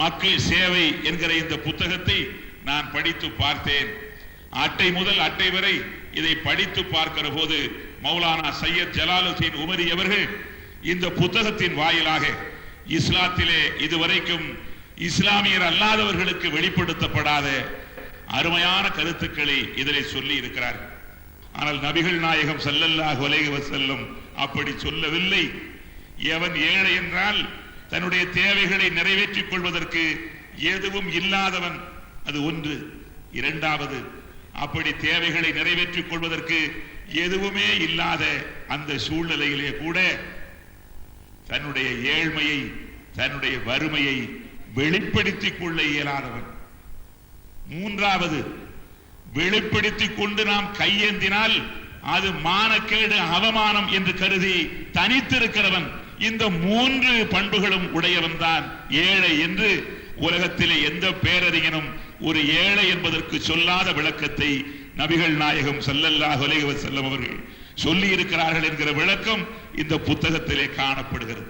மக்கள் சேவை என்கிற இந்த புத்தகத்தை நான் படித்து பார்த்தேன். அட்டை முதல் அட்டை வரை இதை படித்து பார்க்கிற போது மௌலானா சையத் ஜலாலுதீன் உமரி அவர்கள் இந்த புத்தகத்தின் வாயிலாக இஸ்லாத்திலே இதுவரைக்கும் இஸ்லாமியர் அல்லாதவர்களுக்கு வெளிப்படுத்தப்படாத அருமையான கருத்துக்களை இதிலே சொல்லி இருக்கிறார். ஆனால் நபிகள் நாயகம் ஸல்லல்லாஹு அலைஹி வஸல்லம் அப்படி சொல்லவில்லை. எவன் ஏழை என்றால் தன்னுடைய தேவைகளை நிறைவேற்றிக் கொள்வதற்கு எதுவும் இல்லாதவன், அது ஒன்று. இரண்டாவது, அப்படி தேவைகளை நிறைவேற்றிக் கொள்வதற்கு எதுவுமே இல்லாத அந்த சூழ்நிலையிலே கூட தன்னுடைய ஏழ்மையை, தன்னுடைய வறுமையை வெளிப்படுத்திக் கொள்ள இயலாதவன். மூன்றாவது, வெளிப்படுத்திக் கொண்டு நாம் கையேந்தினால் அது மானக்கேடு, அவமானம் என்று கருதி தனித்திருக்கிறவன். இந்த மூன்று பண்புகளும் உடையவன் தான் ஏழை என்று உலகத்திலே எந்த பேரறிஞனும் ஒரு ஏழை என்பதற்கு சொல்லாத விளக்கத்தை நபிகள் நாயகம் ஸல்லல்லாஹு அலைஹி வஸல்லம் அவர்கள் சொல்லி இருக்கிறார்கள் என்கிற விளக்கம் இந்த புத்தகத்திலே காணப்படுகிறது.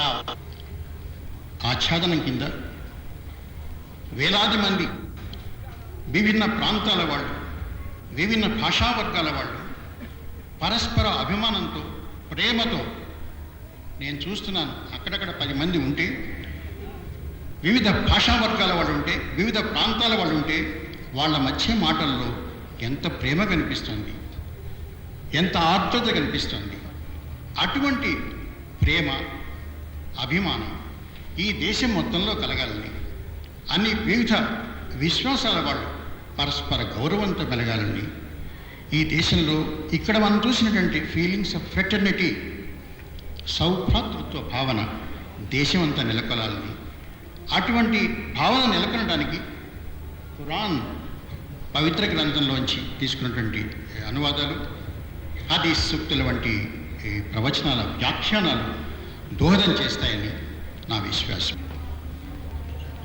రావు. ఆచ్ఛాదనం కింద వేలాది మంది విభిన్న ప్రాంతాల వాళ్ళు, విభిన్న భాషా వర్గాల వాళ్ళు పరస్పర అభిమానంతో, ప్రేమతో, నేను చూస్తున్నాను అక్కడక్కడ 10 మంది ఉంటే, వివిధ భాషా వర్గాల వాళ్ళు ఉంటే, వివిధ ప్రాంతాల వాళ్ళు ఉంటే, వాళ్ళ మధ్య మాటల్లో ఎంత ప్రేమ కనిపిస్తుంది, ఎంత ఆర్ద్రత కనిపిస్తుంది. అటువంటి ప్రేమ, అభిమానం ఈ దేశం మొత్తంలో కలగాలని, అన్ని వివిధ విశ్వాసాల వాళ్ళు పరస్పర గౌరవంతో మెలగాలని, ఈ దేశంలో ఇక్కడ మనం చూసినటువంటి ఫీలింగ్స్ ఆఫ్ ఫ్రెటర్నిటీ, సౌభ్రాతృత్వ భావన దేశం అంతా నెలకొలాలని, అటువంటి భావన నెలకొనడానికి ఖురాన్ పవిత్ర గ్రంథంలోంచి తీసుకున్నటువంటి అనువాదాలు, హదీస్ సూక్తుల వంటి ప్రవచనాల వ్యాఖ్యానాలు దోహదం చేస్తాయని నా విశ్వాసం.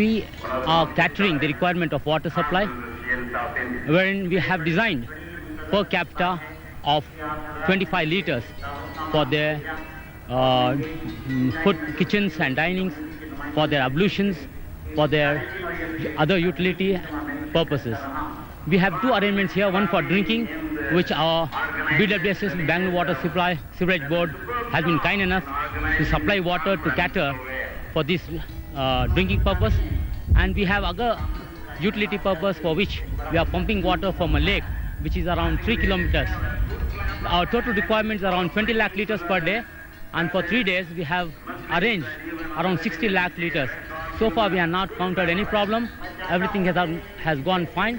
We are catering the requirement of water supply, wherein we have designed per capita of 25 liters for their food kitchens and dinings, for their ablutions, for their other utility purposes. We have two arrangements here, one for drinking, which our BWSS, Bangalore Water Supply Sewerage Board, has been kind enough to supply water to cater for this drinking purpose. And we have other utility purpose for which we are pumping water from a lake, which is around 3 kilometers. Our total requirements are around 20 lakh liters per day, and for 3 days we have arranged around 60 lakh liters. So far we have not encountered any problem. Everything has gone fine.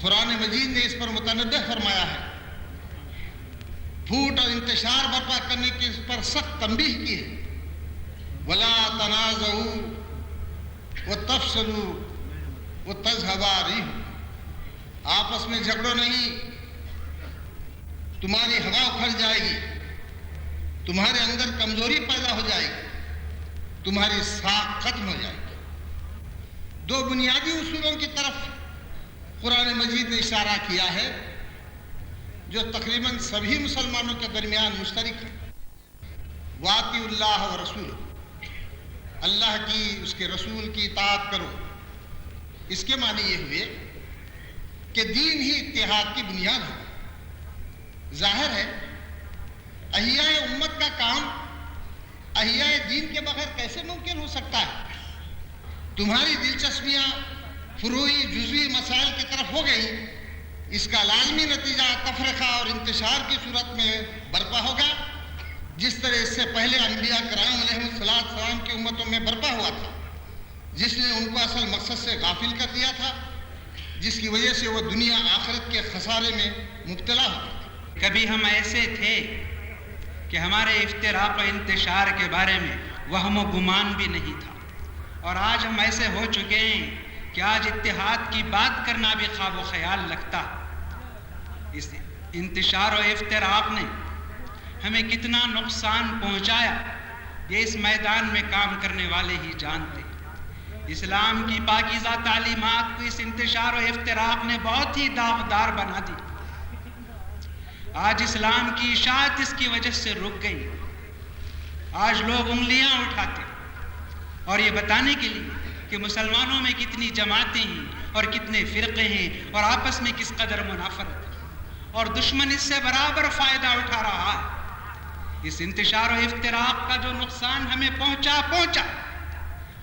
قرآن مجید نے اس پر متنبہ فرمایا ہے، پھوٹ اور انتشار برپا کرنے کی اس پر سخت تنبیہ کی ہے۔ وَلَا تَنَازَعُوا وَتَفْشَلُوا وَتَذْهَبَ رِيحُكُمْ، آپس میں جھگڑو نہیں، تمہاری ہوا اکھڑ جائے گی، تمہارے اندر کمزوری پیدا ہو جائے گی، تمہاری ساکھ ختم ہو جائے گی۔ دو بنیادی اصولوں کی طرف قرآن مجید نے اشارہ کیا ہے جو تقریباً سبھی مسلمانوں کے درمیان مشترک ہے۔ وَاطِیعُوا اللَّهَ وَرَسُولَهُ، اللہ کی، اس کے رسول کی اطاعت کرو۔ اس کے معنی یہ ہوئے کہ دین ہی اتحاد کی بنیاد ہے۔ ظاہر ہے احیاء امت کا کام احیاء دین کے بغیر کیسے ممکن ہو سکتا ہے؟ تمہاری دلچسپیاں فروعی جزوی مسائل کی طرف ہو گئی، اس کا لازمی نتیجہ تفرقہ اور انتشار کی صورت میں برپا ہوگا، جس طرح اس سے پہلے انبیاء کرام علیہ السلام کی امتوں میں برپا ہوا تھا، جس نے ان کو اصل مقصد سے غافل کر دیا تھا، جس کی وجہ سے وہ دنیا آخرت کے خسارے میں مبتلا ہو گئے۔ کبھی ہم ایسے تھے کہ ہمارے افتراق و انتشار کے بارے میں وہم و گمان بھی نہیں تھا، اور آج ہم ایسے ہو چکے ہیں کہ آج اتحاد کی بات کرنا بھی خواب و خیال لگتا۔ اس انتشار و افتراق نے ہمیں کتنا نقصان پہنچایا یہ اس میدان میں کام کرنے والے ہی جانتے۔ اسلام کی پاکیزہ تعلیمات کو اس انتشار و افتراق نے بہت ہی داغدار بنا دی۔ آج اسلام کی اشاعت اس کی وجہ سے رک گئی۔ آج لوگ انگلیاں اٹھاتے اور یہ بتانے کے لیے کہ مسلمانوں میں کتنی جماعتیں ہیں اور کتنے فرقے ہیں اور آپس میں کس قدر منافرت ہے، اور دشمن اس سے برابر فائدہ اٹھا رہا ہے۔ اس انتشار و افتراق کا جو نقصان ہمیں پہنچا،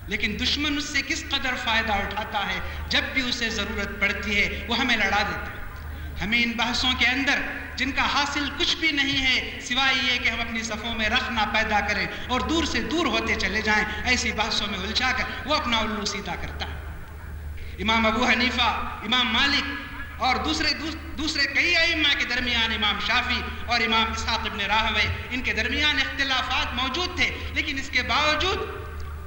لیکن دشمن اس سے کس قدر فائدہ اٹھاتا ہے، جب بھی اسے ضرورت پڑتی ہے وہ ہمیں لڑا دیتا ہے۔ ہمیں ان بحثوں کے اندر جن کا حاصل کچھ بھی نہیں ہے سوائے یہ کہ ہم اپنی صفوں میں رخنا پیدا کریں اور دور سے دور ہوتے چلے جائیں، ایسی بحثوں میں الجھا کر وہ اپنا الو سیدھا کرتا ہے۔ امام ابو حنیفہ، امام مالک اور دوسرے کئی ائمہ کے درمیان امام شافعی اور امام اسحاق ابن راہوے، ان کے درمیان اختلافات موجود تھے، لیکن اس کے باوجود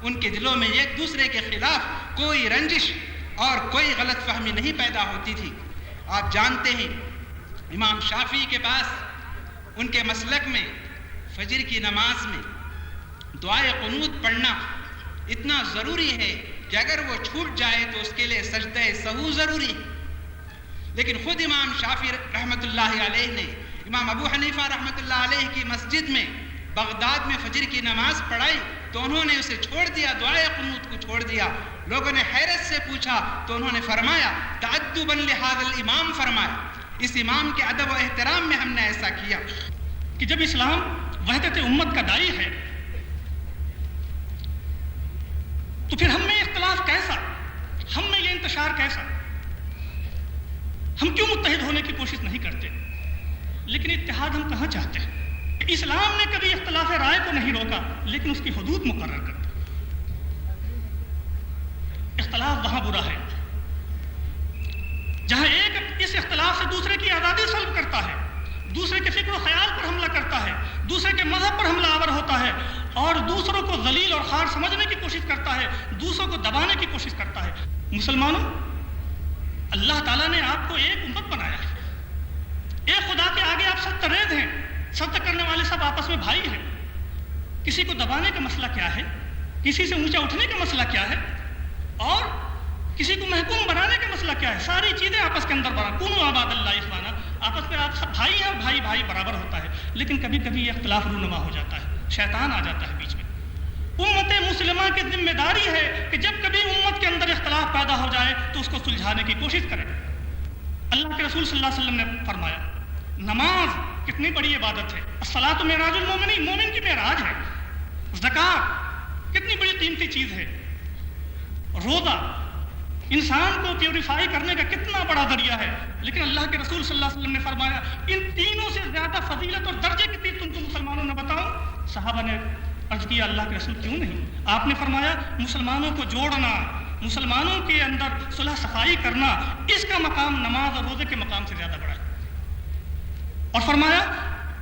ان کے دلوں میں ایک دوسرے کے خلاف کوئی رنجش اور کوئی غلط فہمی نہیں پیدا ہوتی تھی۔ آپ جانتے ہیں امام شافعی کے پاس ان کے مسلک میں فجر کی نماز میں دعائے قنوت پڑھنا اتنا ضروری ہے کہ اگر وہ چھوٹ جائے تو اس کے لیے سجدہ سہو ضروری ہے، لیکن خود امام شافعی رحمۃ اللہ علیہ نے امام ابو حنیفہ رحمۃ اللہ علیہ کی مسجد میں بغداد میں فجر کی نماز پڑھائی تو انہوں نے اسے چھوڑ دیا، دعائے قنوت کو چھوڑ دیا۔ لوگوں نے حیرت سے پوچھا تو انہوں نے فرمایا تعدبا لہذا الامام، فرمایا اس امام کے ادب و احترام میں ہم نے ایسا کیا۔ کہ جب اسلام وحدت امت کا داعی ہے تو پھر ہم میں اختلاف کیسا، ہم میں یہ انتشار کیسا؟ ہم کیوں متحد ہونے کی کوشش نہیں کرتے؟ لیکن اتحاد ہم کہاں چاہتے ہیں؟ اسلام نے کبھی اختلاف رائے کو نہیں روکا، لیکن اس کی حدود مقرر کر دی۔ اختلاف وہاں برا ہے جہاں ایک اس اختلاف سے دوسرے کی آزادی سلب کرتا ہے، دوسرے کے فکر و خیال پر حملہ کرتا ہے، دوسرے کے مذہب پر حملہ آور ہوتا ہے، اور دوسروں کو ذلیل اور خوار سمجھنے کی کوشش کرتا ہے، دوسروں کو دبانے کی کوشش کرتا ہے۔ مسلمانوں، اللہ تعالیٰ نے آپ کو ایک امت بنایا ہے، ایک خدا کے آگے آپ سب ریز ہیں، سجدہ کرنے والے سب آپس میں بھائی ہیں۔ کسی کو دبانے کا مسئلہ کیا ہے، کسی سے اونچا اٹھنے کا مسئلہ کیا ہے، اور کسی کو محکوم بنانے کا مسئلہ کیا ہے؟ ساری چیزیں آپس کے اندر بڑا کونوا عباد اللہ اخوانا، آپس میں آپ سب بھائی ہیں اور بھائی بھائی برابر ہوتا ہے۔ لیکن کبھی کبھی یہ اختلاف رونما ہو جاتا ہے، شیطان آ جاتا ہے بیچ میں۔ امت مسلمہ کی ذمہ داری ہے کہ جب کبھی امت کے اندر اختلاف پیدا ہو جائے تو اس کو سلجھانے کی کوشش کرے۔ اللہ کے رسول صلی اللہ علیہ وسلم نے فرمایا نماز کتنی بڑی عبادت ہے، الصلاۃ معراج المومن، مومن کی معراج ہے۔ زکوٰۃ کتنی بڑی قیمتی چیز ہے۔ روزہ انسان کو پیوریفائی کرنے کا کتنا بڑا ذریعہ ہے، لیکن اللہ کے رسول صلی اللہ علیہ وسلم نے فرمایا ان تینوں سے زیادہ فضیلت اور درجے کی تم کو مسلمانوں نے بتاؤ؟ صحابہ نے عرض کیا اللہ کے رسول کیوں نہیں؟ آپ نے فرمایا مسلمانوں کو جوڑنا، مسلمانوں کے اندر صلح صفائی کرنا، اس کا مقام نماز اور روزے کے مقام سے زیادہ بڑا ہے۔ اور فرمایا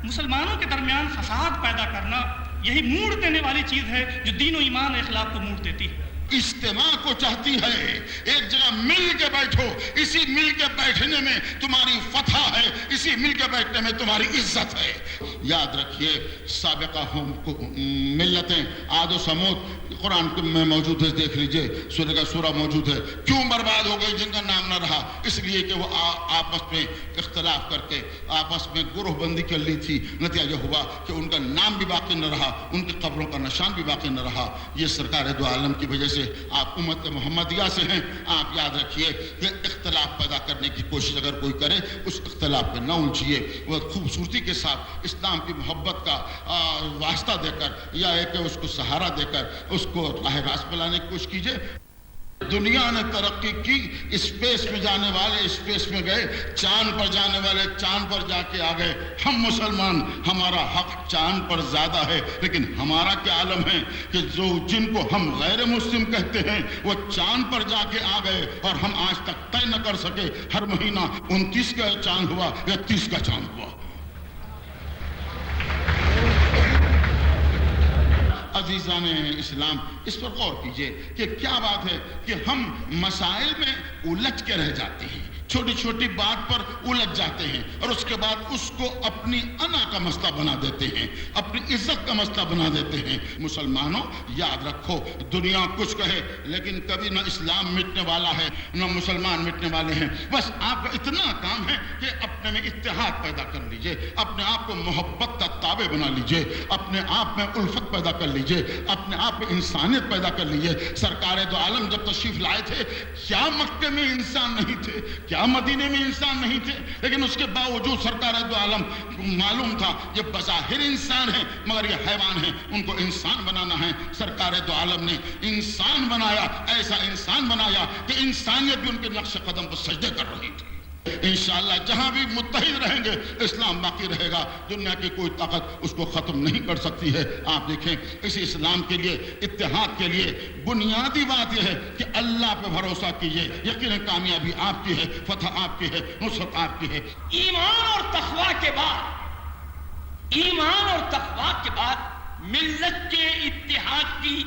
مسلمانوں کے درمیان فساد پیدا کرنا یہی موڑ دینے والی چیز ہے جو دین و ایمان و اخلاق کو موڑ دیتی ہے۔ اجتماع کو چاہتی ہے، ایک جگہ مل کے بیٹھو، اسی مل کے بیٹھنے میں تمہاری فتح ہے، اسی مل کے بیٹھنے میں تمہاری عزت ہے۔ یاد رکھیے سابقہ ملتیں عاد و سمود قرآن میں موجود ہے، دیکھ لیجئے سورہ کا سورہ موجود ہے، کیوں برباد ہو گئی؟ جن کا نام نہ رہا، اس لیے کہ وہ آپس میں اختلاف کر کے آپس میں گروہ بندی کر لی تھی۔ نتیجہ یہ ہوا کہ ان کا نام بھی باقی نہ رہا، ان کی قبروں کا نشان بھی باقی نہ رہا۔ یہ سرکار دو عالم کی وجہ سے آپ امت محمدیہ سے ہیں۔ آپ یاد رکھیے کہ اختلاف پیدا کرنے کی کوشش اگر کوئی کرے اس اختلاف پہ نہ الجھیے، وہ خوبصورتی کے ساتھ اسلام کی محبت کا واسطہ دے کر یا ایک اس کو سہارا دے کر اس کو راہ راست پہ لانے کی کوشش کیجیے۔ دنیا نے ترقی کی، اسپیس میں جانے والے اسپیس میں گئے، چاند پر جانے والے چاند پر جا کے آ گئے۔ ہم مسلمان، ہمارا حق چاند پر زیادہ ہے، لیکن ہمارا کیا عالم ہے کہ جن کو ہم غیر مسلم کہتے ہیں وہ چاند پر جا کے آ گئے اور ہم آج تک طے نہ کر سکے ہر مہینہ 29 کا چاند ہوا یا 30 کا چاند ہوا۔ عزیزان اسلام، اس پر غور کیجئے کہ کیا بات ہے کہ ہم مسائل میں الجھ کے رہ جاتے ہیں، چھوٹی چھوٹی بات پر الجھ جاتے ہیں اور اس کے بعد اس کو اپنی انا کا مسئلہ بنا دیتے ہیں، اپنی عزت کا مسئلہ بنا دیتے ہیں۔ مسلمانوں یاد رکھو، دنیا کچھ کہے لیکن کبھی نہ اسلام مٹنے والا ہے نہ مسلمان مٹنے والے ہیں۔ بس آپ کا اتنا کام ہے کہ اپنے میں اتحاد پیدا کر لیجئے، اپنے آپ کو محبت کا تابع بنا لیجئے، اپنے آپ میں الفت پیدا کر لیجئے، اپنے آپ میں انسانیت پیدا کر لیجئے۔ سرکار دو عالم جب تشریف لائے تھے، کیا مکے میں انسان نہیں تھے؟ کیا مدینے میں انسان نہیں تھے؟ لیکن اس کے باوجود سرکار دو عالم معلوم تھا یہ بظاہر انسان ہیں مگر یہ حیوان ہیں، ان کو انسان بنانا ہے۔ سرکار دو عالم نے انسان بنایا، ایسا انسان بنایا کہ انسانیت بھی ان کے نقش قدم پر سجدے کر رہی تھی۔ انشاءاللہ جہاں بھی متحد رہیں گے اسلام باقی رہے گا، دنیا کی کوئی طاقت اس کو ختم نہیں کر سکتی ہے۔ آپ دیکھیں اس اسلام کے لیے، اتحاد کے لیے بنیادی بات یہ ہے کہ اللہ پہ بھروسہ کیجئے، یقیناً کامیابی آپ کی ہے، فتح آپ کی ہے، نصرت آپ کی ہے۔ ایمان اور تقویٰ کے بعد، ایمان اور تقویٰ کے بعد ملت کے اتحاد کی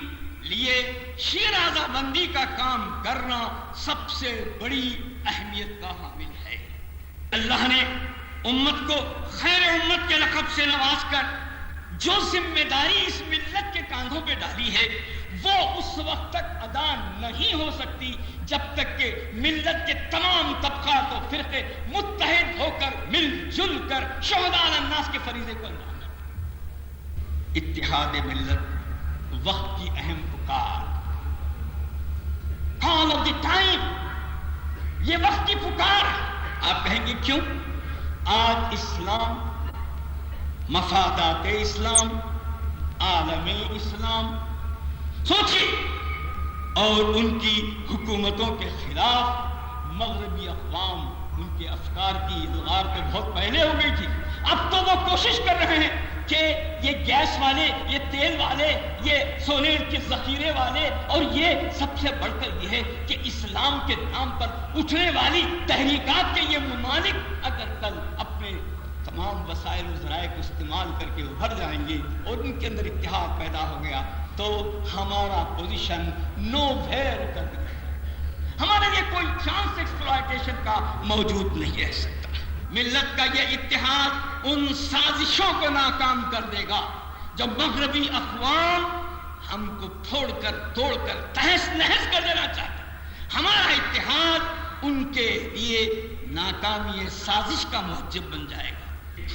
لیے شیرازہ بندی کا کام کرنا سب سے بڑی اہمیت کا حامل ہے۔ اللہ نے امت کو خیر امت کے لقب سے نواز کر جو ذمہ داری اس ملت کے کاندھوں پہ ڈالی ہے وہ اس وقت تک ادا نہیں ہو سکتی جب تک کہ ملت کے تمام طبقات و فرقے متحد ہو کر مل جل کر شہداء علی الناس کے فریضے کو انجام دیں۔ اتحاد ملت وقت کی اہم پکار، کال آف دی ٹائم، یہ وقت کی پکار ہے۔ آپ کہیں گے کیوں؟ آج اسلام، مفادات اسلام، عالم اسلام سوچیے، اور ان کی حکومتوں کے خلاف مغربی اقوام ان کے افکار کی اظہار تو بہت پہلے ہو گئی تھی، اب تو وہ کوشش کر رہے ہیں کہ یہ گیس والے، یہ تیل والے، یہ سونے کے ذخیرے والے، اور یہ سب سے بڑھ کر یہ ہے کہ اسلام کے نام پر اٹھنے والی تحریکات کے یہ ممالک اگر کل اپنے تمام وسائل و ذرائع کو استعمال کر کے ابھر جائیں گے اور ان کے اندر اتحاد پیدا ہو گیا تو ہمارا پوزیشن نو ویئر کر دے گا، ہمارے لیے کوئی چانس ایکسپلائٹیشن کا موجود نہیں رہ سکتا۔ ملت کا یہ اتحاد ان سازشوں کو ناکام کر دے گا جب مغربی اقوام ہم کو توڑ کر تہس نہس کر دینا چاہتے ہیں۔ ہمارا اتحاد ان کے لیے ناکامی سازش کا موجب بن جائے گا۔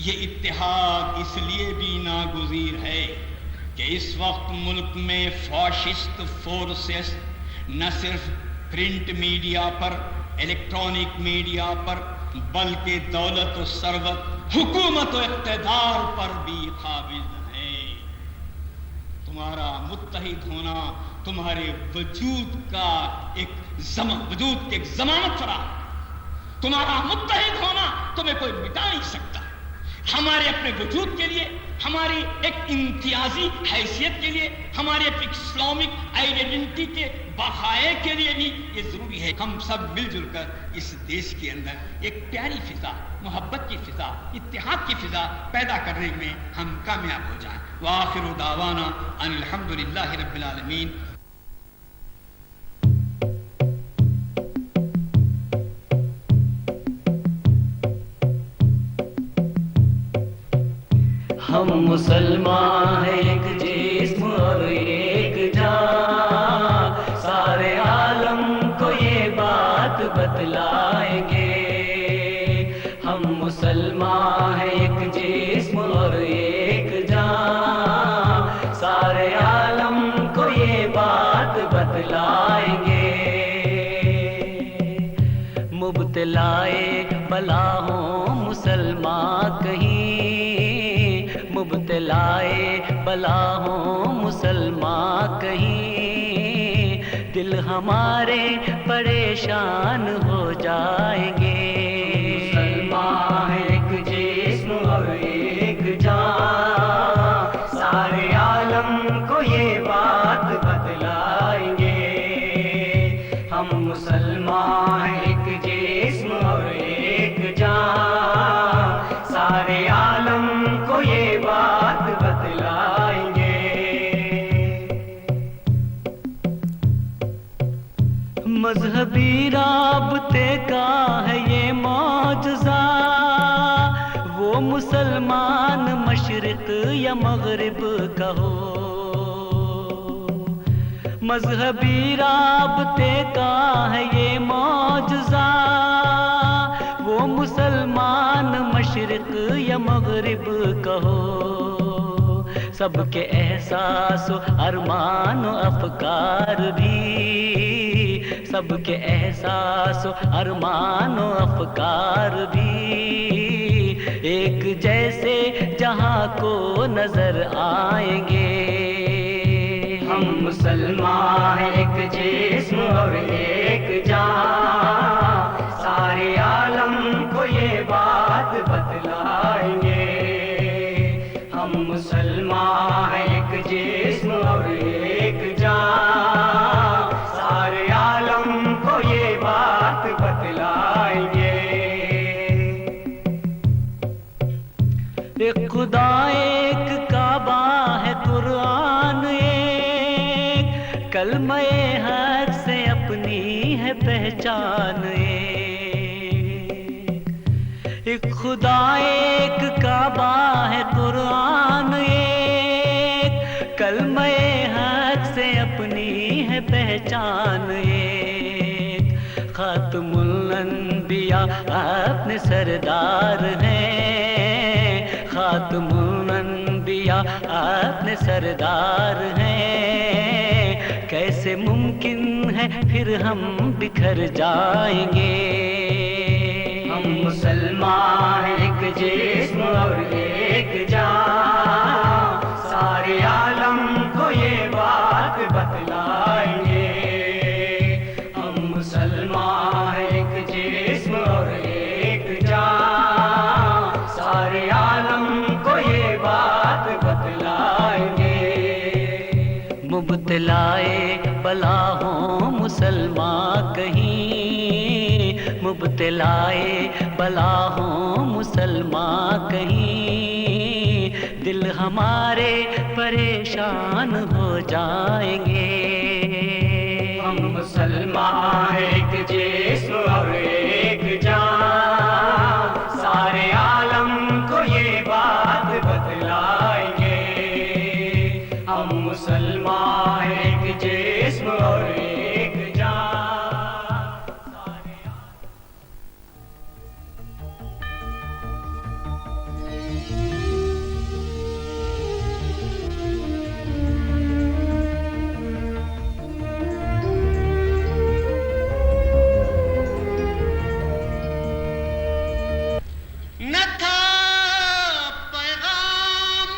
یہ اتحاد اس لیے بھی ناگزیر ہے کہ اس وقت ملک میں فاشسٹ فورسز نہ صرف پرنٹ میڈیا پر، الیکٹرانک میڈیا پر، بلکہ دولت و ثروت، حکومت و اقتدار پر بھی قابض ہے۔ تمہارا متحد ہونا تمہارے وجود کا ایک ضمانت فراہم، تمہارا متحد ہونا تمہیں کوئی مٹا نہیں سکتا۔ ہمارے اپنے وجود کے لیے، ہماری ایک امتیازی حیثیت کے لیے، ہمارے ایک اسلامک آئیڈینٹی کے بقائے کے لیے بھی یہ ضروری ہے ہم سب مل جل کر اس دیش کے اندر ایک پیاری فضا، محبت کی فضا، اتحاد کی فضا پیدا کرنے میں ہم کامیاب ہو جائیں۔ وآخر دعوانا ان الحمدللہ رب العالمین۔ ہم مسلمان ہیں ایک جسم اور ایک جان، سارے عالم کو یہ بات بتلائیں گے۔ ہم مسلمان ہیں ایک جسم اور ایک جان، سارے عالم کو یہ بات بتلائیں گے۔ مبتلائے بلا ہوں مسلمان کہیں، مبتلائے بلا ہوں مسلمان کہیں، دل ہمارے پریشان ہو جائیں گے۔ مسلمان ایک جسم اور ایک جان، سارے عالم کو یہ بات بتلائیں گے۔ ہم مسلمان ایک جسم اور ایک جان، سارے عالم کو یہ بات بتلائیں گے۔ مذہبی رابطے کا ہے یہ معجزہ، وہ مسلمان مشرق یا مغرب کا ہو۔ مذہبی رابطے کا ہے یہ معجزہ، وہ مسلمان مشرق یا مغرب کا ہو۔ سب کے احساس و ارمان و افکار بھی، سب کے احساس و ارمان و افکار بھی ایک جیسے جہاں کو نظر آئیں گے۔ ہم مسلمان ایک جسم اور ایک جان، سارے عالم کو یہ بات بتلائیں گے۔ ہم مسلمان ایک جسم اور ایک جان، سارے عالم کو یہ بات بتلائیں گے۔ ایک خدا ایک کعبہ ہے قرآن ایک، کلمہ حق سے اپنی ہے پہچان ایک خدا ایک کعبہ ہے قرآن ایک، کلمہ حق سے اپنی ہے پہچان ایک۔ خاتم الانبیاء اپنے سردار ہیں، خاتم الانبیاء اپنے سردار ہیں، کیسے ممکن ہے پھر ہم بکھر جائیں گے۔ ہم مسلمان ایک جسم اور ایک جان، سارے عالم کو یہ بات بتلائیں گے۔ ہم مسلمان ایک جسم اور ایک جان، سارے عالم کو یہ بات بتلائیں گے۔ مبتلائے بلا ہوں مسلمان کہیں، مبتلائے بلا ہوں مسلمان کہیں، دل ہمارے پریشان ہو جائیں گے۔ ہم مسلمان ایک جسم اور ایک جان، سارے عالم کو یہ بات بتلائیں گے۔ ہم مسلمان ایک جسم اور ایک جان۔ نہ تھا پیغام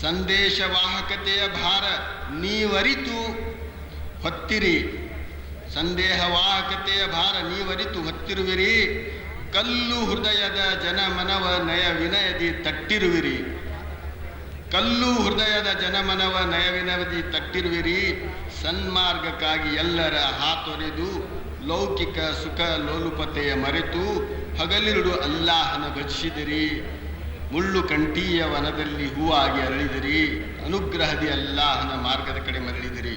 ಸಂದೇಶವಾಹಕತೆಯ ಭಾರ ನೀವರಿತು ಹೊತ್ತಿರಿ, ಸಂದೇಹವಾಹಕತೆಯ ಭಾರ ನೀವರಿತು ಹೊತ್ತಿರುವಿರಿ, ಕಲ್ಲು ಹೃದಯದ ಜನಮನವ ನಯ ವಿನಯದಿ ತಟ್ಟಿರುವಿರಿ, ಕಲ್ಲು ಹೃದಯದ ಜನಮನವ ನಯ ವಿನಯದಿ ತಟ್ಟಿರುವಿರಿ, ಸನ್ಮಾರ್ಗಕ್ಕಾಗಿ ಎಲ್ಲರ ಹಾತೊರೆದು ಲೌಕಿಕ ಸುಖ ಲೋಲುಪತೆಯ ಮರೆತು ಹಗಲಿರುಳು ಅಲ್ಲಾಹನ ಭಜಿಸಿದಿರಿ, ಮುಳ್ಳು ಕಂಠೀಯ ವನದಲ್ಲಿ ಹೂವಾಗಿ ಅರಳಿದಿರಿ, ಅನುಗ್ರಹದಿ ಅಲ್ಲಾಹನ ಮಾರ್ಗದ ಕಡೆ ಮರಳಿದಿರಿ.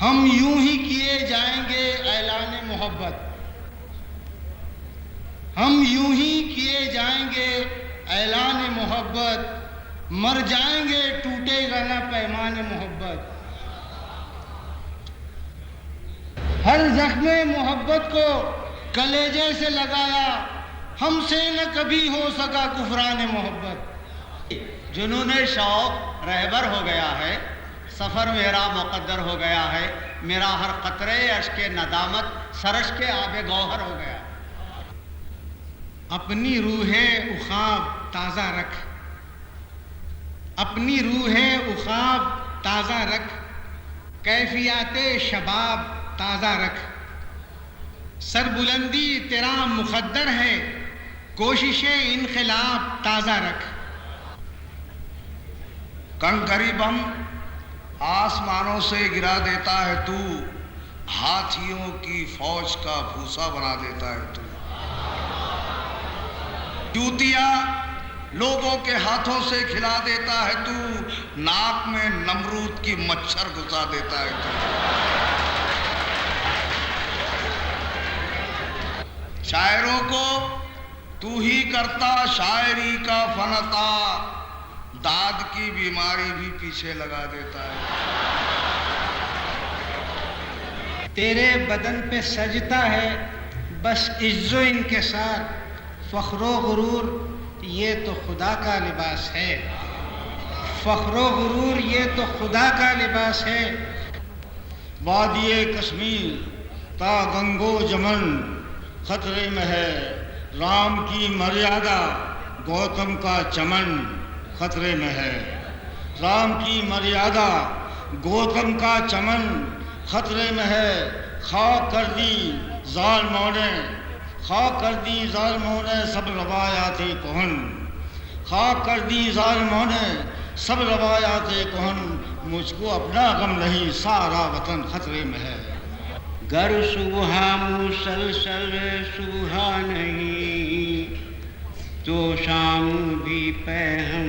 ہم یوں ہی کیے جائیں گے اعلان محبت، ہم یوں ہی کیے جائیں گے اعلان محبت، مر جائیں گے ٹوٹے گا نہ پیمان محبت۔ ہر زخم محبت کو کلیجے سے لگایا، ہم سے نہ کبھی ہو سکا کفران محبت۔ جنون شوق رہبر ہو گیا ہے، سفر میرا مقدر ہو گیا ہے، میرا ہر قطرے اشک ندامت سرش کے آب گوہر ہو گیا۔ اپنی روح اخاب تازہ رکھ، اپنی روح اخاب تازہ رکھ، کیفیات شباب تازہ رکھ، سر بلندی تیرا مقدر ہے، کوشش انقلاب تازہ رکھ۔ کنکری بم آسمانوں سے گرا دیتا ہے تو، ہاتھیوں کی فوج کا بھوسا بنا دیتا ہے تو، چوتیا لوگوں کے ہاتھوں سے کھلا دیتا ہے تو، ناک میں نمرود کی مچھر گھسا دیتا ہے تو۔ شاعروں کو تو ہی کرتا شاعری کا فن عطا، داد کی بیماری بھی پیچھے لگا دیتا ہے۔ تیرے بدن پہ سجتا ہے بس عز و انکسار، فخر و غرور یہ تو خدا کا لباس ہے، فخر و غرور یہ تو خدا کا لباس ہے۔ وادی کشمیر تا گنگو جمن خطرے میں ہے، رام کی مریادا گوتم کا چمن خطرے میں ہے، رام کی مریادا گوتم کا چمن خطرے میں ہے۔ خاک کر دی ظالموں نے، خاک کر دی ظالموں نے سب روایات کہن، خاک کر دی ظالموں نے سب روایات کہن، مجھ کو اپنا غم نہیں سارا وطن خطرے میں ہے۔ گر صبح مسلسل صبح نہیں تو شام بھی پہم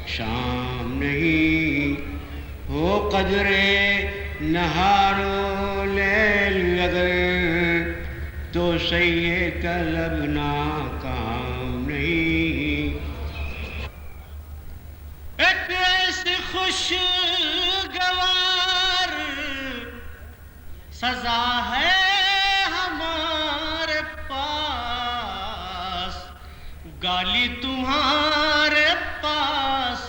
شام نہیں، ہو قدر نہار و لیل اگر تو سید طلب ناکام نہیں۔ ایک ایسی خوشگوار سزا ہے ہمارے پاس، گالی تمہارے پاس،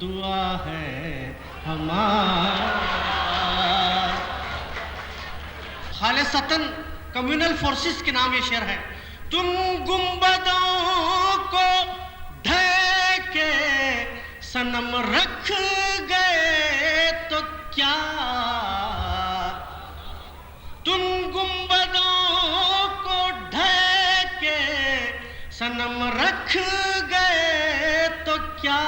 دعا ہے ہمارے پاس۔ خالصتاً کمیونل فورسز کے نام یہ شعر ہے۔ تم گنبدوں کو ڈھکے صنم رکھ گئے تو کیا، تم گنبدوں کو ڈھکے صنم رکھ گئے تو کیا،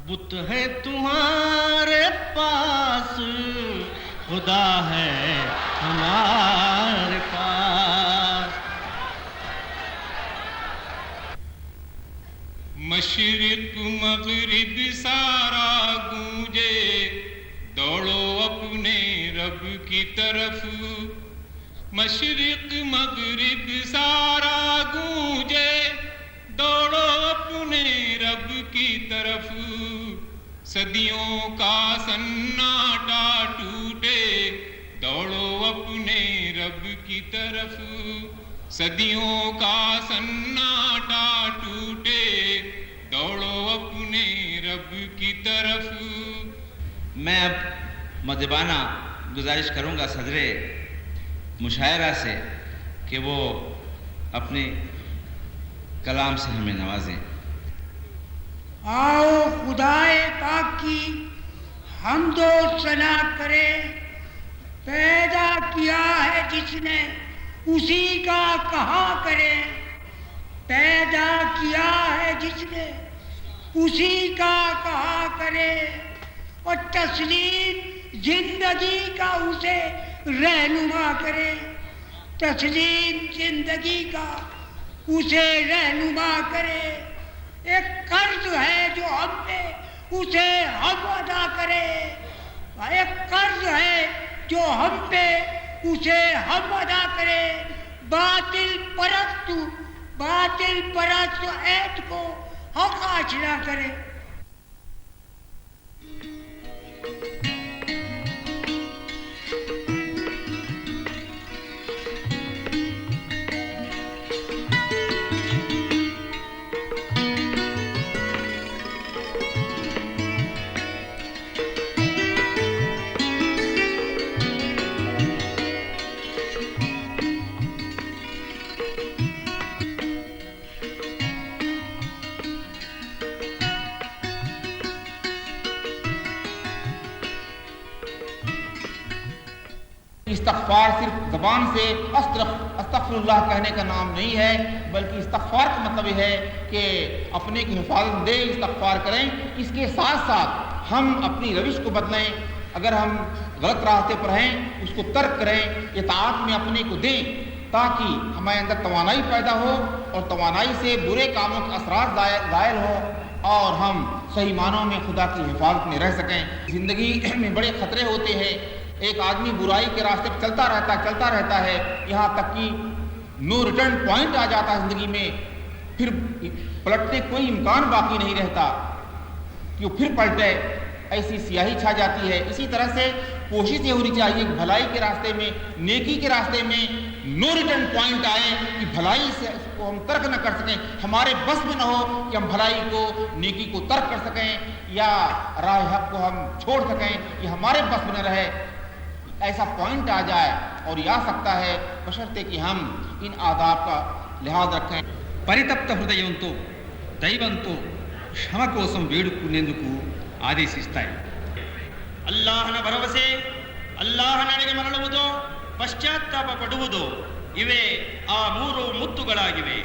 بت ہے تمہارے پاس، خدا ہے ہمارے پاس۔ مشرق مغرب سارا گونجے، دوڑو اپنے رب کی طرف، مشرق مغرب سارا گونجے، دوڑو اپنے رب کی طرف، صدیوں کا سناٹا ٹوٹے، دوڑو اپنے رب کی طرف، صدیوں کا سناٹا ٹوٹے، دوڑو اپنے رب کی طرف۔ میں اب مدبانہ گزارش کروں گا صدر مشاعرہ سے کہ وہ اپنے کلام سے ہمیں نوازیں۔ آؤ خدائے پاک کی حمد و ثنا کرے، پیدا کیا ہے جس نے اسی کا کہا کرے، پیدا کیا ہے جس نے اسی کا کہا کرے، اور تسلیم زندگی کا اسے رہنما کرے، تسلیم زندگی کا اسے رہنما کرے۔ ایک قرض ہے جو ہم نے اسے ہم ادا کرے، ایک قرض ہے جو ہم پہ، اسے ہم ادا کریں. باطل پرست عہد کو حق آشنا کرے. استغفار صرف زبان سے استغفر اللہ کہنے کا نام نہیں ہے، بلکہ استغفار کا مطلب یہ ہے کہ اپنے کی حفاظت دے استغفار کریں. اس کے ساتھ ساتھ ہم اپنی روش کو بدلیں. اگر ہم غلط راستے پر ہیں اس کو ترک کریں، اطاعت میں اپنے کو دیں تاکہ ہمارے اندر توانائی پیدا ہو اور توانائی سے برے کاموں کے اثرات زائل ہوں اور ہم صحیح معنوں میں خدا کی حفاظت میں رہ سکیں. زندگی میں بڑے خطرے ہوتے ہیں. ایک آدمی برائی کے راستے پر چلتا رہتا ہے یہاں تک کہ نو ریٹرن پوائنٹ آ جاتا ہے زندگی میں، پھر پلٹنے کوئی امکان باقی نہیں رہتا کہ وہ پھر پلٹے، ایسی سیاہی چھا جاتی ہے. اسی طرح سے کوشش یہ ہونی چاہیے کہ بھلائی کے راستے میں، نیکی کے راستے میں نو ریٹرن پوائنٹ آئے کہ بھلائی سے اس کو ہم ترک نہ کر سکیں. ہمارے بس میں نہ ہو کہ ہم بھلائی کو، نیکی کو ترک کر سکیں یا راہ حق کو ہم چھوڑ سکیں، یہ ہمارے بس میں نہ رہے. ایسا پوائنٹ آ جائے اور یہ آ سکتا ہے بشرطے کہ ہم ان آداب کا لحاظ رکھیں. పరితప్త హృదయంతో దైవంతో క్షమ కోసం వేడుకునేందుకు ఆదేశిస్తాయి. ಅಲ್ಲಾಹನ ಭರವಸೆ, ಅಲ್ಲಾಹನಡೆಗೆ ಮರಳುವುದೋ, ಪಶ್ಚಾತ್ತಾಪ ಪಡುವುದೋ ಇವೇ ಆ ಮೂರು ಮುತ್ತುಗಳಾಗಿವೆ.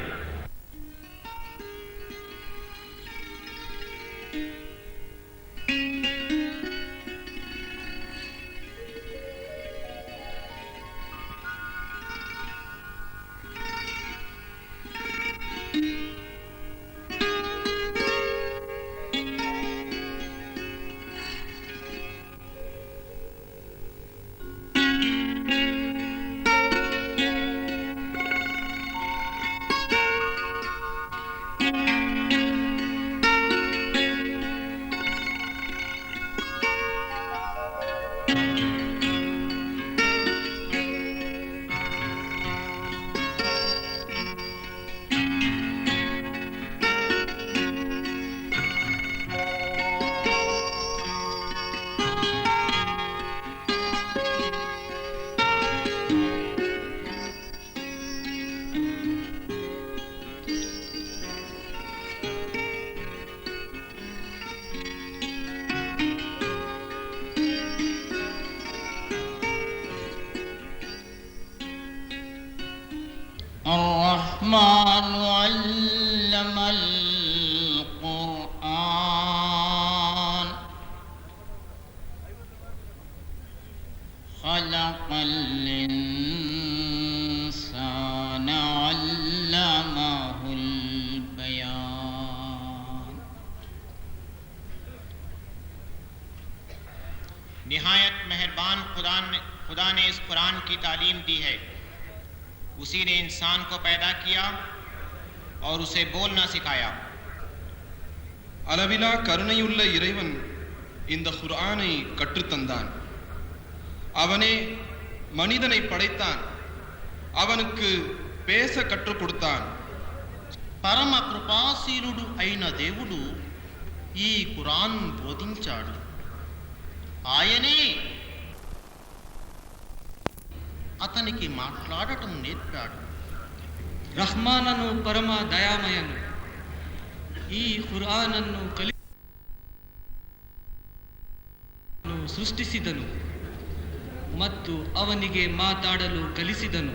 الرحمن علم القرآن خلق الإنسان علمه البيان. نہایت مہربان خدا نے اس قرآن کی تعلیم دی ہے. اسی نے انسان کو پیدا کیا اور اسے بولنا سکھایا. அளவிலா கருணையுள்ள இறைவன் இந்த குர்ஆனை கற்றுத்தந்தான். அவனே மனிதனை படைத்தான், அவனுக்கு பேச கற்றுக் கொடுத்தான். పరమ కృపాశీలుడు అయిన దేవుడు ఈ ఖురాన్ బోధించాడు. ఆయనే అతనికి మాట్లాడటం నేర్పాడు. ರಹ್ಮಾನನು ಪರಮ ದಯಾಮಯನು ಈ ಖುರಾನನ್ನು ಸೃಷ್ಟಿಸಿದನು ಮತ್ತು ಅವನಿಗೆ ಮಾತಾಡಲು ಕಲಿಸಿದನು.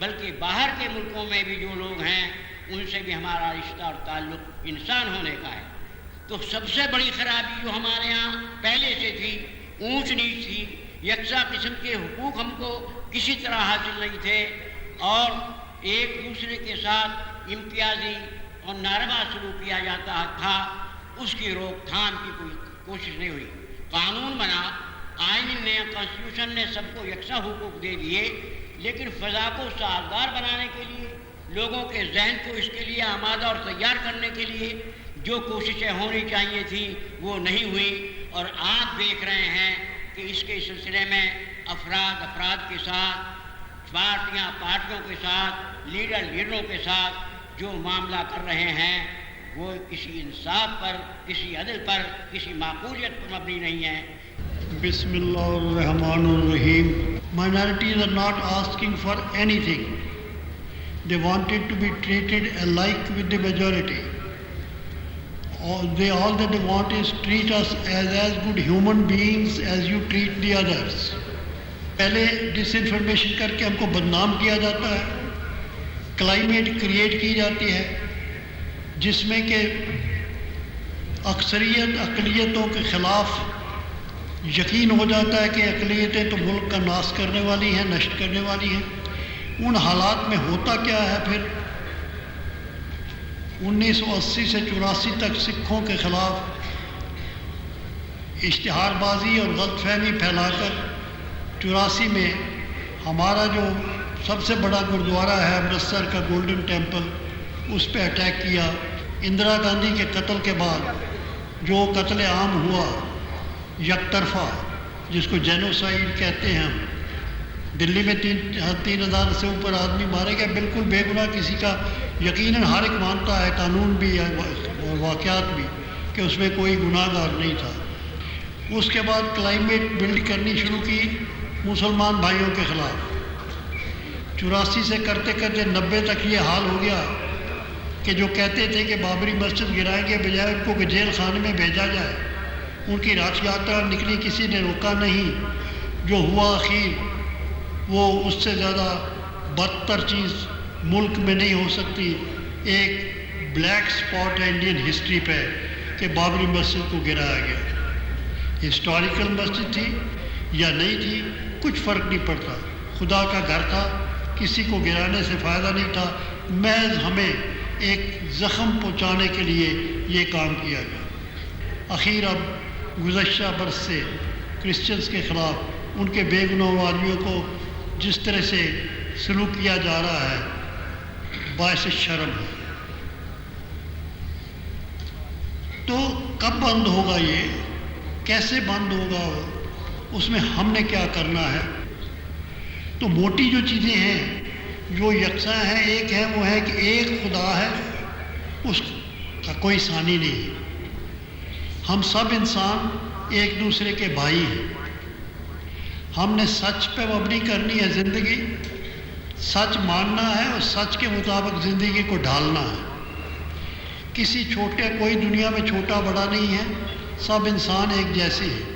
بلکہ باہر کے ملکوں میں بھی جو لوگ ہیں ان سے بھی ہمارا رشتہ اور تعلق انسان ہونے کا ہے. تو سب سے بڑی خرابی جو ہمارے ہاں پہلے سے تھی، اونچ نیچ تھی، یکساں قسم کے حقوق ہم کو کسی طرح حاصل نہیں تھے، اور ایک دوسرے کے ساتھ امتیازی اور ناروا سلوک کیا جاتا تھا، اس کی روک تھام کی کوئی کوشش نہیں ہوئی. قانون بنا، آئین نے، کانسٹیٹیوشن نے سب کو یکساں حقوق دے دیے، لیکن فضا کو سازگار بنانے کے لیے، لوگوں کے ذہن کو اس کے لیے آمادہ اور تیار کرنے کے لیے جو کوششیں ہونی چاہیے تھیں وہ نہیں ہوئی. اور آپ دیکھ رہے ہیں کہ اس کے سلسلے میں افراد کے ساتھ، پارٹیوں کے ساتھ، لیڈروں کے ساتھ جو معاملہ کر رہے ہیں وہ کسی انصاف پر، کسی عدل پر، کسی معقولیت پر مبنی نہیں ہے. بسم اللہ الرحمن الرحیم. Minorities are not asking for anything. They wanted to be treated alike with the majority. All that they want is treat us as good human beings as you treat the others. پہلے ڈس information کر کے ہم کو بدنام کیا جاتا ہے، climate create کی جاتی ہے جس میں کہ اکثریت اقلیتوں کے خلاف یقین ہو جاتا ہے کہ اقلیتیں تو ملک کا ناش کرنے والی ہیں، نشٹ کرنے والی ہیں. ان حالات میں ہوتا کیا ہے پھر 1980 سے 84 تک سکھوں کے خلاف اشتہار بازی اور غلط فہمی پھیلا کر 84 میں ہمارا جو سب سے بڑا گرودوارا ہے امرتسر کا گولڈن ٹیمپل، اس پہ اٹیک کیا. اندرا گاندھی کے قتل کے بعد جو قتل عام ہوا یک طرفہ، جس کو جینوسائیڈ کہتے ہیں ہم، دلی میں 3,000 سے اوپر آدمی مارے گئے بالکل بے گناہ. کسی کا یقیناً ہر ایک مانتا ہے، قانون بھی اور واقعات بھی، کہ اس میں کوئی گناہ گار نہیں تھا. اس کے بعد کلائمیٹ بلڈ کرنی شروع کی مسلمان بھائیوں کے خلاف. 84 سے کرتے کرتے 90 تک یہ حال ہو گیا کہ جو کہتے تھے کہ بابری مسجد گرائیں گے، بجائے ان کو جیل خانے میں بھیجا جائے. ان کی راتھ یاترا نکلی، کسی نے روکا نہیں. جو ہوا اخیر وہ اس سے زیادہ بدتر چیز ملک میں نہیں ہو سکتی. ایک بلیک سپاٹ ہے انڈین ہسٹری پہ کہ بابری مسجد کو گرایا گیا. ہسٹوریکل مسجد تھی یا نہیں تھی کچھ فرق نہیں پڑتا، خدا کا گھر تھا، کسی کو گرانے سے فائدہ نہیں تھا. محض ہمیں ایک زخم پہنچانے کے لیے یہ کام کیا گیا. اخیر اب گزشتہ برس سے کرسچنز کے خلاف ان کے بے گناہ آدمیوں کو جس طرح سے سلوک کیا جا رہا ہے باعث شرم ہے. تو کب بند ہوگا، یہ کیسے بند ہوگا، اس میں ہم نے کیا کرنا ہے؟ تو موٹی جو چیزیں ہیں جو یکساں ہیں، ایک ہے وہ ہے کہ ایک خدا ہے، اس کا کوئی ثانی نہیں. ہم سب انسان ایک دوسرے کے بھائی ہیں. ہم نے سچ پہ مبنی کرنی ہے زندگی، سچ ماننا ہے اور سچ کے مطابق زندگی کو ڈھالنا ہے. کسی کوئی دنیا میں چھوٹا بڑا نہیں ہے، سب انسان ایک جیسے ہیں.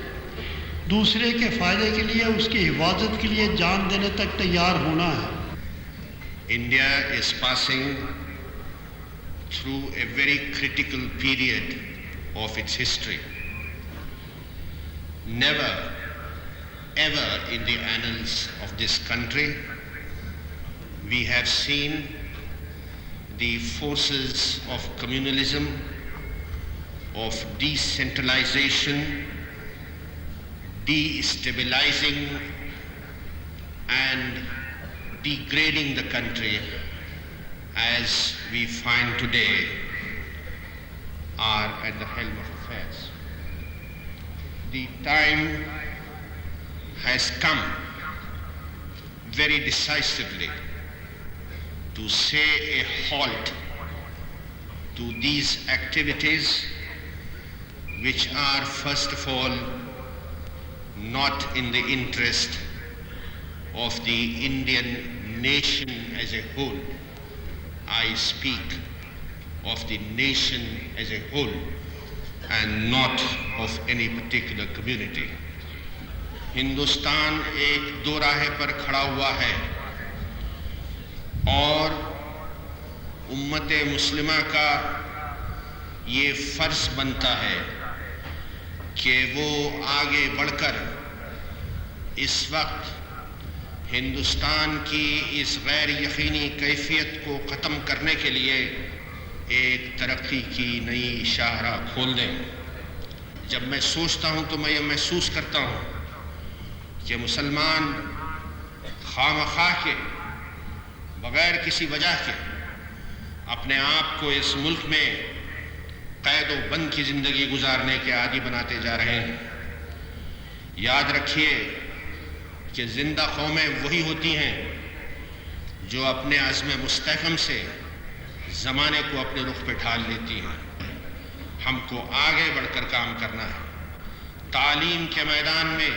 دوسرے کے فائدے کے لیے، اس کی حفاظت کے لیے جان دینے تک تیار ہونا ہے. India is passing through a very critical period of its history. Never, ever in the annals of this country we have seen the forces of communalism, of decentralization, destabilizing and degrading the country as we find today are at the helm of affairs. The time has come very decisively to say a halt to these activities which are first of all not in the interest of the Indian nation as a whole. I speak of the nation as a whole and not of any particular community. Hindustan ایک دو راہ پر کھڑا ہوا ہے. اور امت مسلمہ کا یہ فرض بنتا ہے کہ وہ آگے بڑھ کر اس وقت ہندوستان کی اس غیر یقینی کیفیت کو ختم کرنے کے لیے ایک ترقی کی نئی شاہراہ کھول دیں۔ جب میں سوچتا ہوں تو میں یہ محسوس کرتا ہوں کہ مسلمان خواہ کے بغیر کسی وجہ کے اپنے آپ کو اس ملک میں قید و بند کی زندگی گزارنے کے عادی بناتے جا رہے ہیں۔ یاد رکھیے کہ زندہ قومیں وہی ہوتی ہیں جو اپنے عزم مستحکم سے زمانے کو اپنے رخ پہ ڈھال لیتی ہیں۔ ہم کو آگے بڑھ کر کام کرنا ہے۔ تعلیم کے میدان میں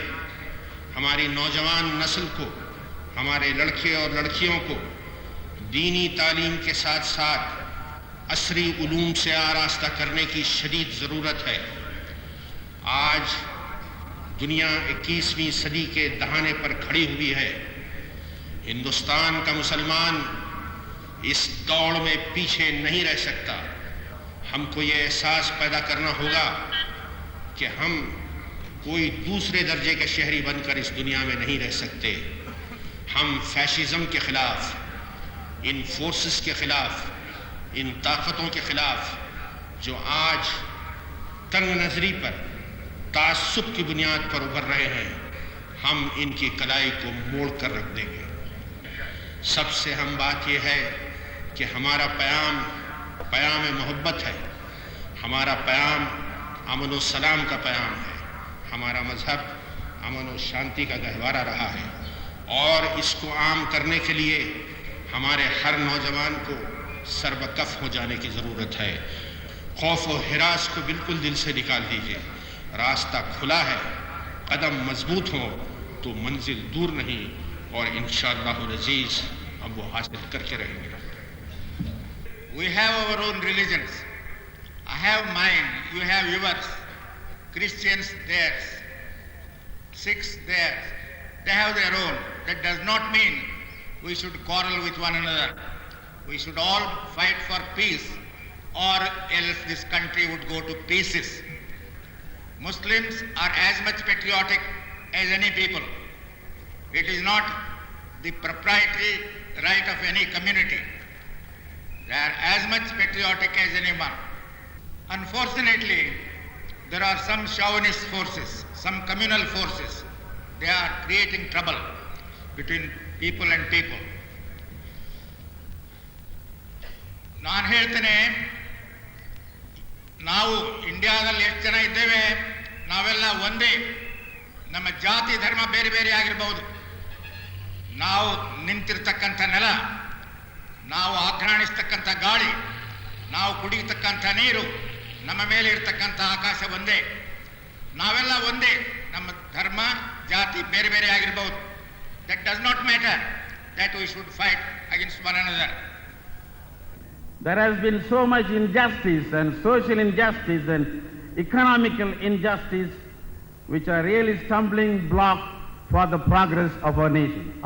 ہماری نوجوان نسل کو، ہمارے لڑکے اور لڑکیوں کو دینی تعلیم کے ساتھ ساتھ عصری علوم سے آراستہ کرنے کی شدید ضرورت ہے۔ آج دنیا 21ویں صدی کے دہانے پر کھڑی ہوئی ہے۔ ہندوستان کا مسلمان اس دوڑ میں پیچھے نہیں رہ سکتا۔ ہم کو یہ احساس پیدا کرنا ہوگا کہ ہم کوئی دوسرے درجے کے شہری بن کر اس دنیا میں نہیں رہ سکتے۔ ہم فیشزم کے خلاف، ان فورسز کے خلاف، ان طاقتوں کے خلاف جو آج تنگ نظری پر، تعصب کی بنیاد پر ابھر رہے ہیں، ہم ان کی کلائی کو موڑ کر رکھ دیں گے۔ سب سے اہم بات یہ ہے کہ ہمارا پیام محبت ہے، ہمارا پیام امن و سلام کا پیام ہے، ہمارا مذہب امن و شانتی کا گہوارہ رہا ہے، اور اس کو عام کرنے کے لیے ہمارے ہر نوجوان کو سربکف ہو جانے کی ضرورت ہے۔ خوف و ہراس کو بالکل دل سے نکال دیجیے۔ راستہ کھلا ہے، قدم مضبوط ہوں تو منزل دور نہیں، اور انشاءاللہ العزیز ہم وہ حاصل کر کے رہیں گے۔ We have our own religions. I have mine, you have yours. Christians theirs, Sikhs theirs. They have their own. That does not mean we should quarrel with one another. We should all fight for peace, or else this country would go to pieces. Muslims are as much patriotic as any people. It is not the proprietary right of any community. They are as much patriotic as anyone. Unfortunately, there are some chauvinist forces, some communal forces. They are creating trouble between people and people. ನಾನು ಹೇಳ್ತೇನೆ, ನಾವು ಇಂಡಿಯಾದಲ್ಲಿ ಎಷ್ಟು ಜನ ಇದ್ದೇವೆ, ನಾವೆಲ್ಲ ಒಂದೇ. ನಮ್ಮ ಜಾತಿ ಧರ್ಮ ಬೇರೆ ಬೇರೆ ಆಗಿರಬಹುದು, ನಾವು ನಿಂತಿರ್ತಕ್ಕಂಥ ನೆಲ, ನಾವು ಆಘ್ರಾಣಿಸ್ತಕ್ಕಂಥ ಗಾಳಿ, ನಾವು ಕುಡಿಯತಕ್ಕಂಥ ನೀರು, ನಮ್ಮ ಮೇಲೆ ಇರ್ತಕ್ಕಂಥ ಆಕಾಶ ಒಂದೇ. ನಾವೆಲ್ಲ ಒಂದೇ. ನಮ್ಮ ಧರ್ಮ ಜಾತಿ ಬೇರೆ ಬೇರೆ ಆಗಿರಬಹುದು. That does not matter that we should fight against one another. There has been so much injustice and social injustice and economical injustice which are really stumbling block for the progress of our nation.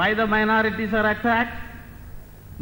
Why the minorities are attacked?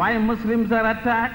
Why Muslims are attacked?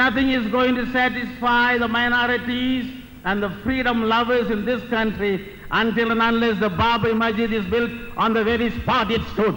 Nothing is going to satisfy the minorities and the freedom lovers in this country until and unless the Babri Masjid is built on the very spot it stood.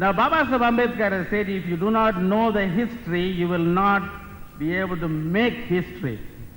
Now Baba Saheb Ambedkar has said if you do not know the history you will not be able to make history.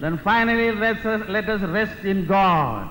Then finally let us rest in God.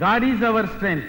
God is our strength.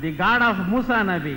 The God of Musa Nabi,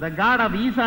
The God of Isa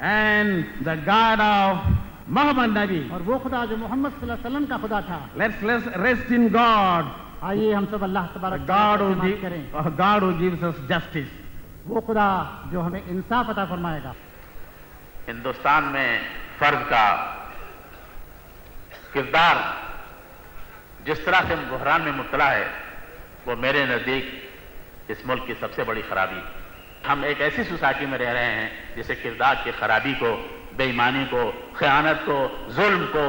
and the God of Muhammad Nabi. اور وہ خدا جو محمد صلی اللہ علیہ وسلم کا خدا تھا. Let's rest in God. آئیے ہم سب اللہ تبارک God کریں. who gives us justice. وہ خدا جو ہمیں انصاف عطا فرمائے گا. ہندوستان میں فرد کا کردار جس طرح سے بحران میں مبتلا ہے وہ میرے نزدیک اس ملک کی سب سے بڑی خرابی. ہم ایک ایسی سوسائٹی میں رہ رہے ہیں جسے کردار کی خرابی کو، بے ایمانی کو، خیانت کو، ظلم کو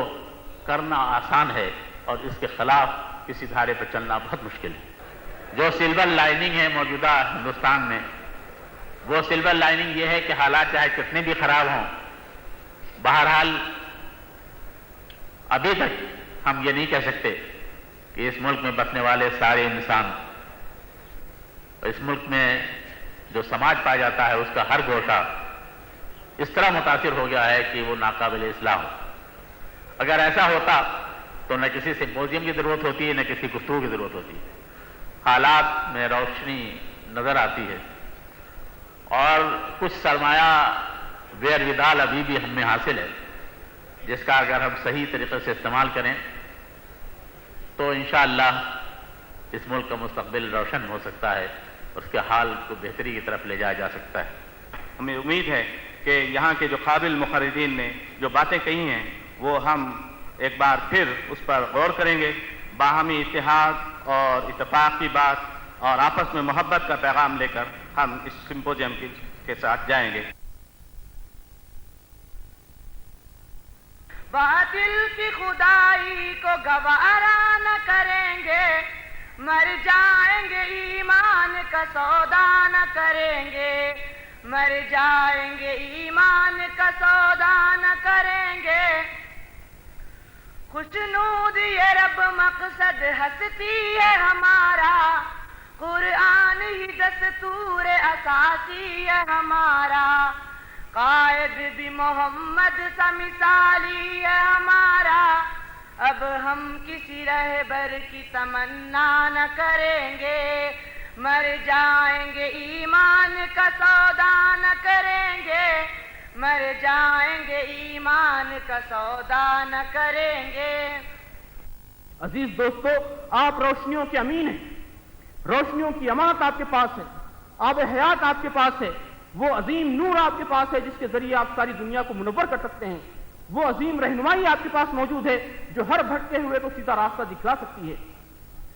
کرنا آسان ہے اور اس کے خلاف کسی دھارے پر چلنا بہت مشکل ہے. جو سلور لائننگ ہے موجودہ ہندوستان میں، وہ سلور لائننگ یہ ہے کہ حالات چاہے کتنے بھی خراب ہوں، بہرحال ابھی تک ہم یہ نہیں کہہ سکتے کہ اس ملک میں بسنے والے سارے انسان، اس ملک میں جو سماج پایا جاتا ہے اس کا ہر گوشہ اس طرح متاثر ہو گیا ہے کہ وہ ناقابل اصلاح ہو. اگر ایسا ہوتا تو نہ کسی سمپوزیم کی ضرورت ہوتی ہے، نہ کسی گفتگو کی ضرورت ہوتی ہے. حالات میں روشنی نظر آتی ہے اور کچھ سرمایہ ویر ودال ابھی بھی ہم میں حاصل ہے، جس کا اگر ہم صحیح طریقے سے استعمال کریں تو انشاءاللہ اس ملک کا مستقبل روشن ہو سکتا ہے، اس کے حال کو بہتری کی طرف لے جایا جا سکتا ہے. ہمیں امید ہے کہ یہاں کے جو قابل مخرجین نے جو باتیں کہی ہیں وہ ہم ایک بار پھر اس پر غور کریں گے. باہمی اتحاد اور اتفاق کی بات اور آپس میں محبت کا پیغام لے کر ہم اس سمپوزیم کے ساتھ جائیں گے. باطل کی خدائی کو گوارا نہ کریں گے، مر جائیں گے ایمان کا سودا نہ کریں گے، مر جائیں گے ایمان کا سودا نہ کریں گے. خوشنود یہ رب مقصد ہستی ہے ہمارا، قرآن ہی دستور اساسی ہے ہمارا، قائد بھی محمد سا مثالی ہے ہمارا. اب ہم کسی رہبر کی تمنا نہ کریں گے، مر جائیں گے ایمان کا سودا نہ کریں گے، مر جائیں گے ایمان کا سودا نہ کریں گے. عزیز دوستو، آپ روشنیوں کے امین ہیں، روشنیوں کی امانت آپ کے پاس ہے، آب حیات آپ کے پاس ہے، وہ عظیم نور آپ کے پاس ہے جس کے ذریعے آپ ساری دنیا کو منور کر سکتے ہیں، وہ عظیم رہنمائی آپ کے پاس موجود ہے جو ہر بھٹکے ہوئے کو سیدھا راستہ دکھلا سکتی ہے.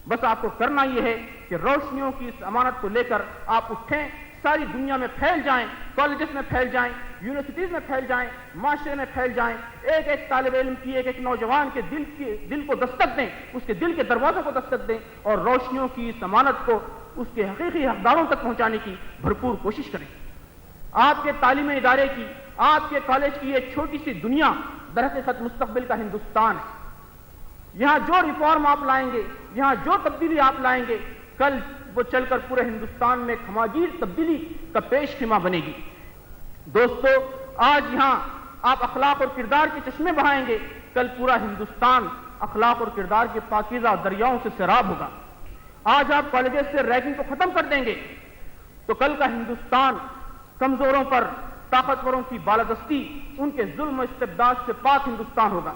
بس آپ کو کرنا یہ ہے کہ روشنیوں کی اس امانت کو لے کر آپ اٹھیں، ساری دنیا میں پھیل جائیں، کالجز میں پھیل جائیں، یونیورسٹیز میں پھیل جائیں، معاشرے میں پھیل جائیں، ایک ایک طالب علم کی، ایک ایک نوجوان کے دل کو دستک دیں، اس کے دل کے دروازوں کو دستک دیں اور روشنیوں کی اس امانت کو اس کے حقیقی حقداروں تک پہنچانے کی بھرپور کوشش کریں. آپ کے تعلیمی ادارے کی، آپ کے کالج کی یہ چھوٹی سی دنیا درحقیقت مستقبل کا ہندوستان ہے. یہاں جو ریفارم آپ لائیں گے، یہاں جو تبدیلی آپ لائیں گے، کل وہ چل کر پورے ہندوستان میں کھماگیر تبدیلی کا پیش خیمہ بنے گی. دوستو، آج یہاں آپ اخلاق اور کردار کے چشمے بہائیں گے، کل پورا ہندوستان اخلاق اور کردار کے پاکیزہ دریاؤں سے سیراب ہوگا. آج آپ کالجز سے ریگنگ کو ختم کر دیں گے تو کل کا ہندوستان کمزوروں پر طاقتوروں کی بالادستی، ان کے ظلم و استبداد سے پاک ہندوستان ہوگا.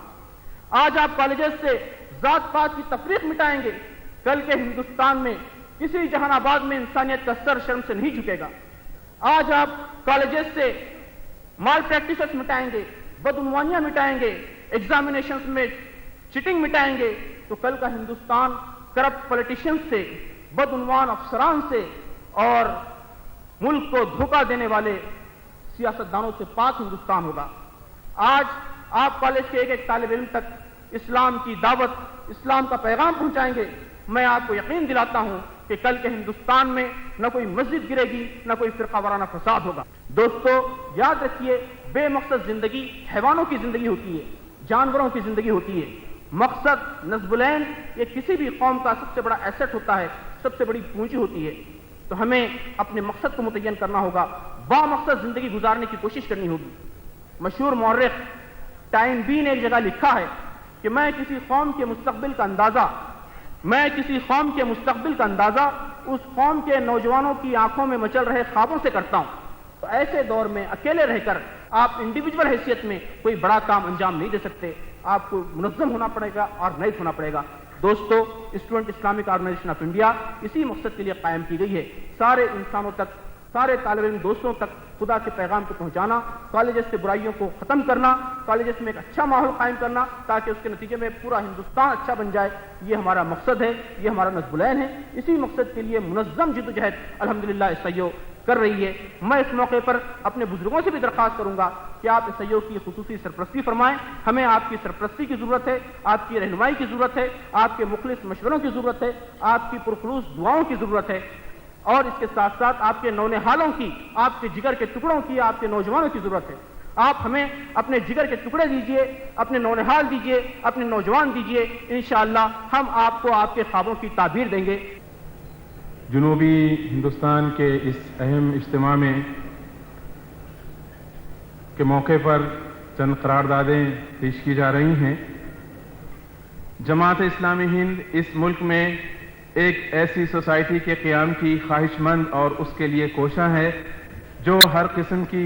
آج آپ کالجز سے ذات پات کی تفریق مٹائیں گے، کل کے ہندوستان میں کسی جہان آباد میں انسانیت کا سر شرم سے نہیں جھکے گا. آج آپ کالجز سے مال پریکٹسز مٹائیں گے، بدعنوانیاں مٹائیں گے، ایگزامینیشنز میں چیٹنگ مٹائیں گے تو کل کا ہندوستان کرپٹ پولیٹیشنز سے، بدعنوان افسران سے اور ملک کو دھوکہ دینے والے سیاستدانوں سے پاک ہندوستان ہوگا. آج آپ کالج کے ایک ایک طالب علم تک اسلام کی دعوت، اسلام کا پیغام پہنچائیں گے. میں آپ کو یقین دلاتا ہوں کہ کل کے ہندوستان میں نہ کوئی مسجد گرے گی، نہ کوئی فرقہ وارانہ فساد ہوگا. دوستو، یاد رکھیے، بے مقصد زندگی حیوانوں کی زندگی ہوتی ہے، جانوروں کی زندگی ہوتی ہے. مقصد نصب العین یہ کسی بھی قوم کا سب سے بڑا ایسٹ ہوتا ہے، سب سے بڑی پونجی ہوتی ہے. تو ہمیں اپنے مقصد کو متعین کرنا ہوگا، با مقصد زندگی گزارنے کی کوشش کرنی ہوگی. مشہور مورخ ٹائم بی نے ایک جگہ لکھا ہے کہ میں کسی قوم کے مستقبل کا اندازہ اس قوم کے نوجوانوں کی آنکھوں میں مچل رہے خوابوں سے کرتا ہوں. تو ایسے دور میں اکیلے رہ کر آپ انڈیویجول حیثیت میں کوئی بڑا کام انجام نہیں دے سکتے، آپ کو منظم ہونا پڑے گا، آرگنائز ہونا پڑے گا۔ دوستو، student Islamic organisation of India اسی مقصد کے لیے قائم کی گئی ہے، سارے انسانوں تک، سارے طالب علم دوستوں تک خدا کے پیغام کو پہنچانا، کالجز سے برائیوں کو ختم کرنا، کالجز میں ایک اچھا ماحول قائم کرنا تاکہ اس کے نتیجے میں پورا ہندوستان اچھا بن جائے۔ یہ ہمارا مقصد ہے، یہ ہمارا نصب العین ہے۔ اسی مقصد کے لیے منظم جدوجہد الحمدللہ SIO کر رہی ہے۔ میں اس موقع پر اپنے بزرگوں سے بھی درخواست کروں گا کہ آپ SIO کی خصوصی سرپرستی فرمائیں، ہمیں آپ کی سرپرستی کی ضرورت ہے، آپ کی رہنمائی کی ضرورت ہے، آپ کے مخلص مشوروں کی ضرورت ہے، آپ کی پرخلوص دعاؤں کی ضرورت ہے، اور اس کے ساتھ ساتھ آپ کے نونہالوں کی، آپ کے جگر کے ٹکڑوں کی، آپ کے نوجوانوں کی ضرورت ہے۔ آپ ہمیں اپنے جگر کے ٹکڑے دیجئے، اپنے نونہال دیجئے، اپنے نوجوان دیجئے، انشاءاللہ ہم آپ کو آپ کے خوابوں کی تعبیر دیں گے۔ جنوبی ہندوستان کے اس اہم اجتماع میں کے موقع پر چند قراردادیں پیش کی جا رہی ہیں۔ جماعت اسلامی ہند اس ملک میں ایک ایسی سوسائٹی کے قیام کی خواہش مند اور اس کے لیے کوشاں ہے جو ہر قسم کی